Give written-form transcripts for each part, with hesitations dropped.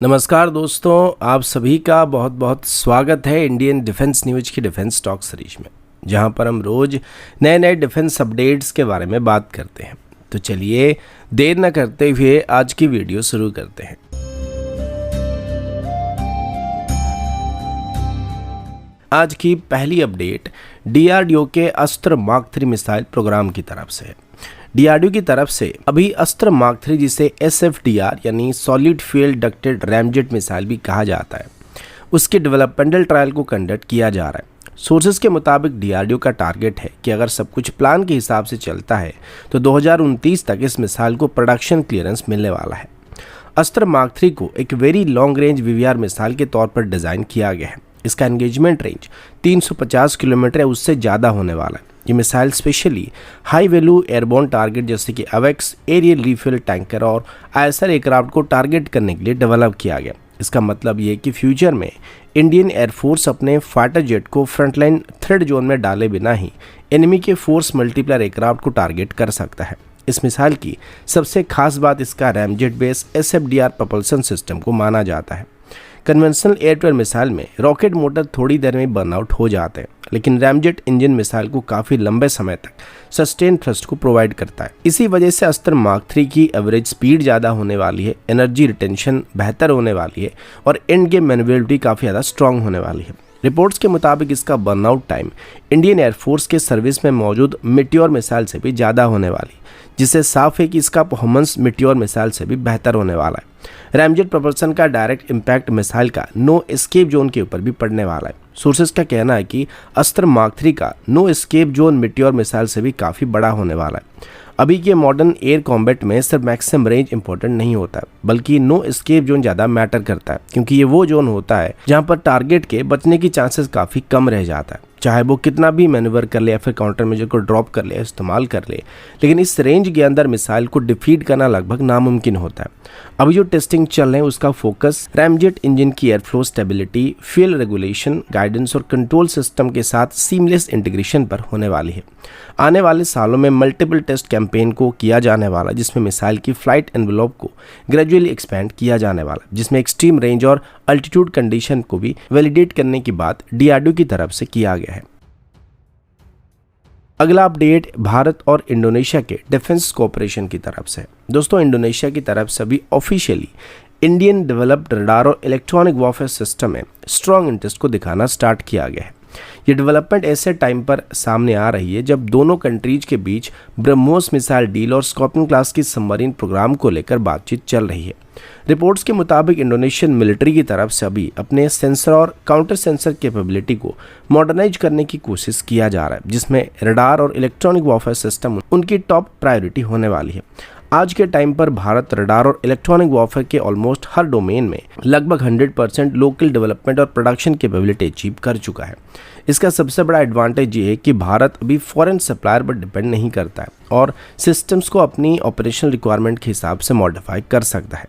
नमस्कार दोस्तों, आप सभी का बहुत बहुत स्वागत है इंडियन डिफेंस न्यूज की डिफेंस टॉक सीरीज में, जहां पर हम रोज नए नए डिफेंस अपडेट्स के बारे में बात करते हैं। तो चलिए देर न करते हुए आज की वीडियो शुरू करते हैं। आज की पहली अपडेट डीआरडीओ के अस्त्र मार्क 3 मिसाइल प्रोग्राम की तरफ से है। डीआरडीओ की तरफ से अभी अस्त्र मार्क 3, जिसे एसएफडीआर यानी solid fuel ducted ramjet missile भी कहा जाता है, उसके डेवलपमेंटल ट्रायल को कंडक्ट किया जा रहा है। सोर्सेज के मुताबिक डीआरडीओ का टारगेट है कि अगर सब कुछ प्लान के हिसाब से चलता है तो 2029 तक इस मिसाइल को प्रोडक्शन क्लियरेंस मिलने वाला है। अस्त्र मार्क 3 को एक very long range VVR missile के तौर पर डिज़ाइन किया गया है। इसका एंगेजमेंट रेंज 350 किलोमीटर या उससे ज़्यादा होने वाला है। ये missile specially high value airborne target जैसे कि अवेक्स, एरियल रिफ्यूल टैंकर और आईएसआर एयरक्राफ्ट को टारगेट करने के लिए डेवलप किया गया। इसका मतलब ये कि फ्यूचर में इंडियन एयरफोर्स अपने फाइटर जेट को फ्रंटलाइन थ्रेड जोन में डाले बिना ही एनिमी के फोर्स मल्टीप्लायर एयरक्राफ्ट को टारगेट कर सकता है। इस मिसाइल की सबसे खास बात इसका ramjet base SFDR propulsion system को माना जाता है। Conventional air to air missile में रॉकेट मोटर थोड़ी देर में बर्नआउट हो जाते हैं, लेकिन रैमजेट इंजन मिसाइल को काफ़ी लंबे समय तक सस्टेन थ्रस्ट को प्रोवाइड करता है। इसी वजह से अस्त्र मार्क 3 की एवरेज स्पीड ज़्यादा होने वाली है, एनर्जी रिटेंशन बेहतर होने वाली है और एंड गेम मैन्युअलिटी काफ़ी ज़्यादा स्ट्रांग होने वाली है। रिपोर्ट्स के मुताबिक इसका बर्नआउट टाइम इंडियन एयरफोर्स के सर्विस में मौजूद मिट्योर मिसाइल से भी ज़्यादा होने वाली, जिससे साफ है कि इसका परफॉर्मेंस मिट्योर मिसाइल से भी बेहतर होने वाला है। रैमजेट propulsion का डायरेक्ट इम्पैक्ट मिसाइल का नो एस्केप जोन के ऊपर भी पड़ने वाला है। सोर्सेज का कहना है कि अस्त्र मार्क 3 का no escape zone Meteor missile से भी काफ़ी बड़ा होने वाला है। अभी के मॉडर्न एयर कॉम्बैट में सिर्फ मैक्सिमम रेंज इंपॉर्टेंट नहीं होता है, बल्कि नो एस्केप जोन ज़्यादा मैटर करता है, क्योंकि ये वो जोन होता है जहाँ पर टारगेट के बचने की चांसेस काफ़ी कम रह जाता है, चाहे वो कितना भी मैन्यूवर कर ले या फिर काउंटर मेजर को ड्रॉप कर ले, इस्तेमाल कर ले, लेकिन इस रेंज के अंदर मिसाइल को डिफीट करना लगभग नामुमकिन होता है। अभी जो टेस्टिंग चल रहे हैं उसका फोकस रैमजेट इंजन की airflow stability, fuel regulation, guidance और कंट्रोल सिस्टम के साथ सीमलेस इंटीग्रेशन पर होने वाली है। आने वाले सालों में मल्टीपल टेस्ट कैंपेन को किया जाने वाला, जिसमें मिसाइल की फ्लाइट एनवेलप को ग्रेजुअली एक्सपेंड किया जाने वाला, जिसमें एक्सट्रीम रेंज और अल्टीट्यूड कंडीशन को भी वैलिडेट करने की बात डीआरडीओ की तरफ से किया गया है। अगला अपडेट भारत और इंडोनेशिया के डिफेंस कोऑपरेशन की तरफ से है। दोस्तों, इंडोनेशिया की तरफ से भी ऑफिशियली इंडियन डेवलप्ड रडार और इलेक्ट्रॉनिक वॉरफेयर सिस्टम में स्ट्रॉन्ग इंटरेस्ट को दिखाना स्टार्ट किया गया है। ये डेवलपमेंट ऐसे टाइम पर सामने आ रही है जब दोनों कंट्रीज के बीच ब्रह्मोस मिसाइल डील और स्कॉर्पियन क्लास की सबमरीन प्रोग्राम को लेकर बातचीत चल रही है। रिपोर्ट्स के मुताबिक इंडोनेशियन मिलिट्री की तरफ से अभी अपने सेंसर और काउंटर सेंसर कैपेबिलिटी को मॉडर्नाइज करने की कोशिश किया जा रहा है, जिसमें रडार और इलेक्ट्रॉनिक वॉरफेयर सिस्टम उनकी टॉप प्रायोरिटी होने वाली है। आज के टाइम पर भारत रडार और इलेक्ट्रॉनिक वॉरफेयर के ऑलमोस्ट हर डोमेन में लगभग 100% लोकल डेवलपमेंट और प्रोडक्शन कैपेबिलिटी अचीव कर चुका है। इसका सबसे बड़ा एडवांटेज ये है कि भारत अभी फॉरेन सप्लायर पर डिपेंड नहीं करता है और सिस्टम्स को अपनी ऑपरेशनल रिक्वायरमेंट के हिसाब से मॉडिफाई कर सकता है।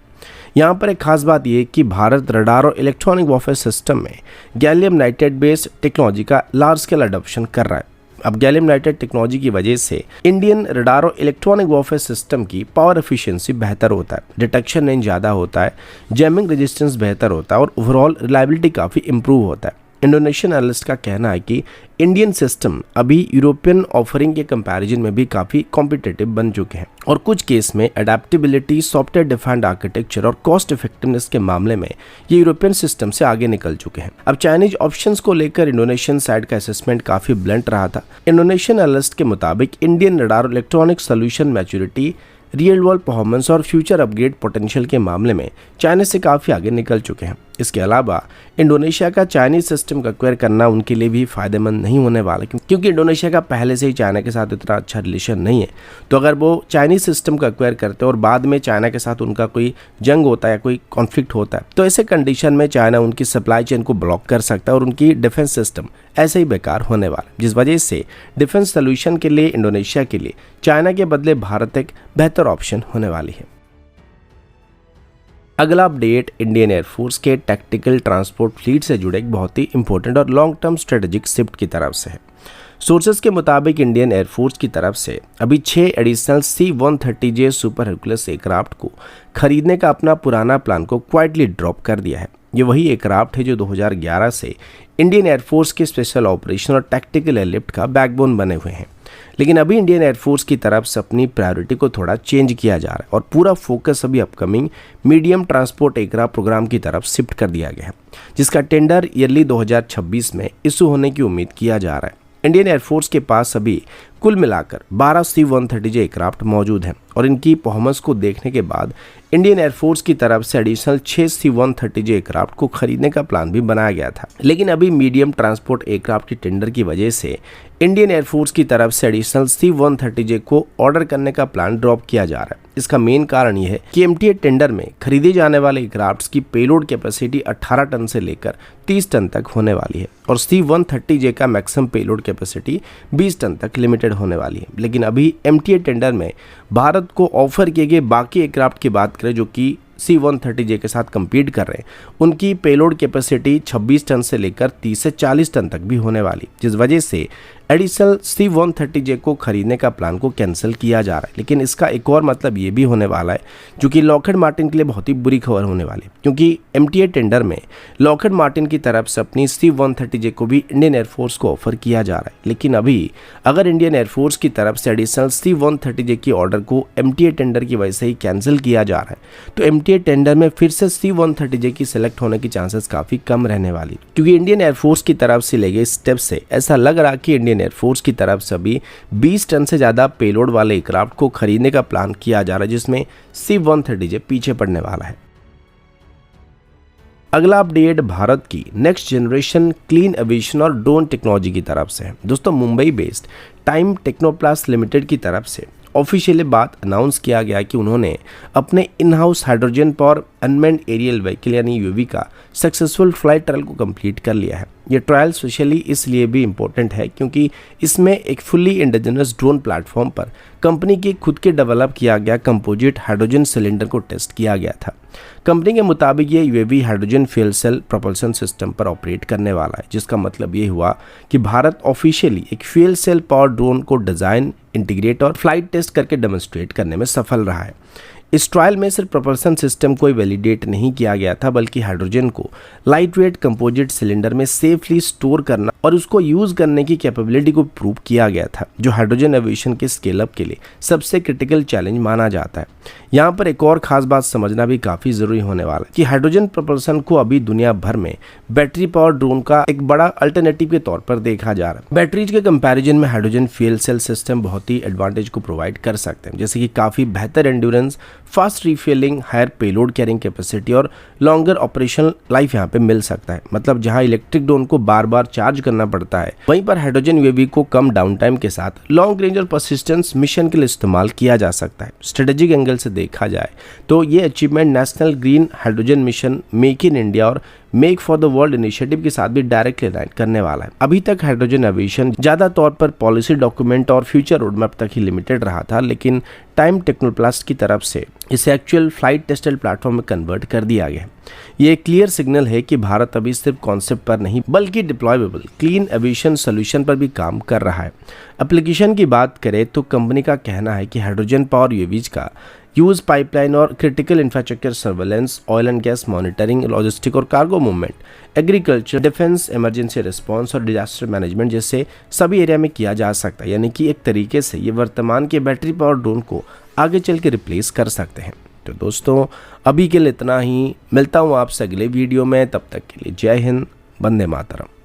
यहाँ पर एक खास बात यह कि भारत रडार और इलेक्ट्रॉनिक वॉरफेयर सिस्टम में गैलियम नाइट्रेट बेस्ड टेक्नोलॉजी का लार्ज स्केल अडॉप्शन कर रहा है। अब गैलियम नाइट्रेट टेक्नोलॉजी की वजह से इंडियन रडार और इलेक्ट्रॉनिक वॉरफेयर सिस्टम की पावर एफिशिएंसी बेहतर होता है, डिटेक्शन रेंज ज़्यादा होता है, जैमिंग रेजिस्टेंस बेहतर होता है और ओवरऑल रिलायबिलिटी काफ़ी इंप्रूव होता है। इंडोनेशियन एनालिस्ट का कहना है कि इंडियन सिस्टम अभी यूरोपियन ऑफरिंग के कंपैरिजन में भी काफ़ी कॉम्पिटिटिव बन चुके हैं और कुछ केस में अडेप्टेबिलिटी, सॉफ्टवेयर डिफाइंड आर्किटेक्चर और कॉस्ट इफेक्टिवनेस के मामले में ये यूरोपियन सिस्टम से आगे निकल चुके हैं। अब चाइनीज ऑप्शंस को लेकर इंडोनेशियन साइड का असेसमेंट काफ़ी ब्लंट रहा था। इंडोनेशियन एनालिस्ट के मुताबिक Indian radar electronic solution maturity, real world performance और फ्यूचर अपग्रेड पोटेंशियल के मामले में चाइना से काफ़ी आगे निकल चुके हैं। इसके अलावा इंडोनेशिया का चाइनीज सिस्टम का एक्वायर करना उनके लिए भी फायदेमंद नहीं होने वाला, क्योंकि इंडोनेशिया का पहले से ही चाइना के साथ इतना अच्छा रिलेशन नहीं है। तो अगर वो चाइनीज सिस्टम का एक्वायर करते हैं और बाद में चाइना के साथ उनका कोई जंग होता है या कोई कॉन्फ्लिक्ट होता है, तो ऐसे कंडीशन में चाइना उनकी सप्लाई चेन को ब्लॉक कर सकता है और उनकी डिफेंस सिस्टम ऐसे ही बेकार होने वाला, जिस वजह से डिफेंस सोल्यूशन के लिए इंडोनेशिया के लिए चाइना के बदले भारत एक बेहतर ऑप्शन होने वाली है। अगला अपडेट इंडियन एयरफोर्स के टैक्टिकल ट्रांसपोर्ट फ्लीट से जुड़े एक बहुत ही इंपॉर्टेंट और लॉन्ग टर्म स्ट्रेटेजिक शिफ्ट की तरफ से है। सोर्सेज के मुताबिक इंडियन एयरफोर्स की तरफ से अभी 6 additional C-130J super Hercules aircraft को खरीदने का अपना पुराना प्लान को क्वाइटली ड्रॉप कर दिया है। ये वही एयरक्राफ्ट है जो 2011 से इंडियन एयरफोर्स के स्पेशल ऑपरेशन और टैक्टिकल एयरलिफ्ट का बैकबोन बने हुए हैं। लेकिन अभी इंडियन एयरफोर्स की तरफ से अपनी प्रायोरिटी को थोड़ा चेंज किया जा रहा है और पूरा फोकस अभी upcoming medium transport aircraft programme की तरफ शिफ्ट कर दिया गया है, जिसका टेंडर ईयरली 2026 में इशू होने की उम्मीद किया जा रहा है। इंडियन एयरफोर्स के पास अभी कुल मिलाकर 12 C-130J एयरक्राफ्ट मौजूद हैं और इनकी परफॉर्मेंस को देखने के बाद इंडियन एयरफोर्स की तरफ से एडिशनल 6 C-130J एयरक्राफ्ट को खरीदने का प्लान भी बनाया गया था। लेकिन अभी मीडियम ट्रांसपोर्ट एयरक्राफ्ट की टेंडर की वजह से इंडियन एयरफोर्स की तरफ से एडिशनल C-130J को ऑर्डर करने का प्लान ड्रॉप किया जा रहा है। इसका मेन कारण यह है कि MTA टेंडर में खरीदे जाने वाले एयरक्राफ्ट्स की पेलोड कैपेसिटी 18 टन से लेकर 30 टन तक होने वाली है और C-130J का मैक्सिमम पेलोड कैपेसिटी 20 टन तक लिमिटेड होने वाली है। लेकिन अभी MTA टेंडर में भारत को ऑफर किए गए बाकी एयरक्राफ्ट की बात करें जो कि C-130J के साथ compete कर रहे हैं, उनकी पेलोड कैपेसिटी 26 टन से लेकर 30 से 40 टन तक भी होने वाली, जिस वजह से एडिशनल C-130J को खरीदने का प्लान को कैंसिल किया जा रहा है। लेकिन इसका एक और मतलब ये भी होने वाला है जो कि लॉकहीड मार्टिन के लिए बहुत ही बुरी खबर होने वाली है, क्योंकि MTA टेंडर में लॉकहीड मार्टिन की तरफ से अपनी C-130J को भी इंडियन एयरफोर्स को ऑफर किया जा रहा है। लेकिन अभी अगर इंडियन एयरफोर्स की तरफ से एडिशनल C-130J की ऑर्डर को MTA टेंडर की वजह से ही कैंसिल किया जा रहा है, तो MTA टेंडर में फिर से C-130J की सिलेक्ट होने की चांसेस काफ़ी कम रहने वाली, क्योंकि इंडियन एयरफोर्स की तरफ से ले गए स्टेप से ऐसा लग रहा कि इंडियन एयरफोर्स की तरफ से अभी 20 टन से ज़्यादा पेलोड वाले एयरक्राफ्ट को खरीदने का प्लान किया जा रहा है, जिसमें C-130J पीछे पड़ने वाला है। अगला अपडेट भारत की नेक्स्ट जनरेशन क्लीन एविएशन और ड्रोन टेक्नोलॉजी की तरफ से है। दोस्तों, Mumbai based time Technoplast limited की तरफ से ऑफिशियली बात अनाउंस किया गया कि उन्होंने अपने in house hydrogen power unmanned aerial vehicle यानी UAV का सक्सेसफुल फ्लाइट ट्रायल को कंप्लीट कर लिया है। ये ट्रायल स्पेशली इसलिए भी इम्पोर्टेंट है क्योंकि इसमें एक फुल्ली इंडिजिनस ड्रोन प्लेटफॉर्म पर कंपनी की खुद के डेवलप किया गया कंपोजिट हाइड्रोजन सिलेंडर को टेस्ट किया गया था। कंपनी के मुताबिक ये UAV hydrogen fuel cell propulsion system पर ऑपरेट करने वाला है, जिसका मतलब ये हुआ कि भारत ऑफिशियली एक फ्यूल सेल पावर ड्रोन को डिज़ाइन, इंटीग्रेट और फ्लाइट टेस्ट करके डेमोन्स्ट्रेट करने में सफल रहा है। इस ट्रायल में सिर्फ प्रोपल्शन सिस्टम को वैलिडेट नहीं किया गया था, बल्कि हाइड्रोजन को लाइट वेट कंपोजिट सिलेंडर में सेफली स्टोर करना और उसको यूज करने की कैपेबिलिटी को प्रूव किया गया था, जो हाइड्रोजन एविएशन के स्केल अप के लिए सबसे क्रिटिकल चैलेंज माना जाता है। यहाँ पर एक और खास बात समझना भी काफी जरूरी होने वाला है कि हाइड्रोजन प्रोपल्शन को अभी दुनिया भर में बैटरी पावर ड्रोन का एक बड़ा अल्टरनेटिव के तौर पर देखा जा रहा है। बैटरीज के कंपैरिजन में हाइड्रोजन फ्यूल सेल सिस्टम बहुत ही एडवांटेज को प्रोवाइड कर सकते हैं, जैसे कि काफी बेहतर endurance, fast refilling, higher payload carrying capacity और लॉन्गर ऑपरेशनल लाइफ यहाँ पे मिल सकता है। मतलब जहाँ इलेक्ट्रिक ड्रोन को बार बार चार्ज करना पड़ता है, वहीं पर हाइड्रोजन UAV को कम डाउन टाइम के साथ लॉन्ग रेंज और परसिस्टेंस मिशन के लिए इस्तेमाल किया जा सकता है। स्ट्रेटेजिक एंगल से देखा जाए तो ये achievement national green hydrogen mission, make in India और make for the world initiative के साथ भी डायरेक्टली अलाइन करने वाला है। अभी तक हाइड्रोजन एविएशन ज्यादा तौर पर पॉलिसी डॉक्यूमेंट और फ्यूचर रोडमैप तक ही लिमिटेड रहा था, लेकिन टाइम टेक्नोप्लास्ट की तरफ से इसे एक्चुअल फ्लाइट टेस्टेड प्लेटफॉर्म में कन्वर्ट कर दिया गया। ये एक क्लियर सिग्नल है कि भारत अभी सिर्फ कॉन्सेप्ट पर नहीं बल्कि डिप्लॉयबल क्लीन एविएशन सोल्यूशन पर भी काम कर रहा है। एप्लीकेशन की बात करें तो कंपनी का कहना है कि हाइड्रोजन पावर UAVs का यूज पाइपलाइन और critical infrastructure surveillance, oil and gas monitoring, logistic और cargo movement, agriculture, defence, emergency response और डिजास्टर मैनेजमेंट जैसे सभी एरिया में किया जा सकता है। यानी कि एक तरीके से ये वर्तमान के बैटरी पावर ड्रोन को आगे चल के रिप्लेस कर सकते हैं। तो दोस्तों, अभी के लिए इतना ही। मिलता हूँ आपसे अगले वीडियो में, तब तक के लिए जय हिंद, वंदे मातरम।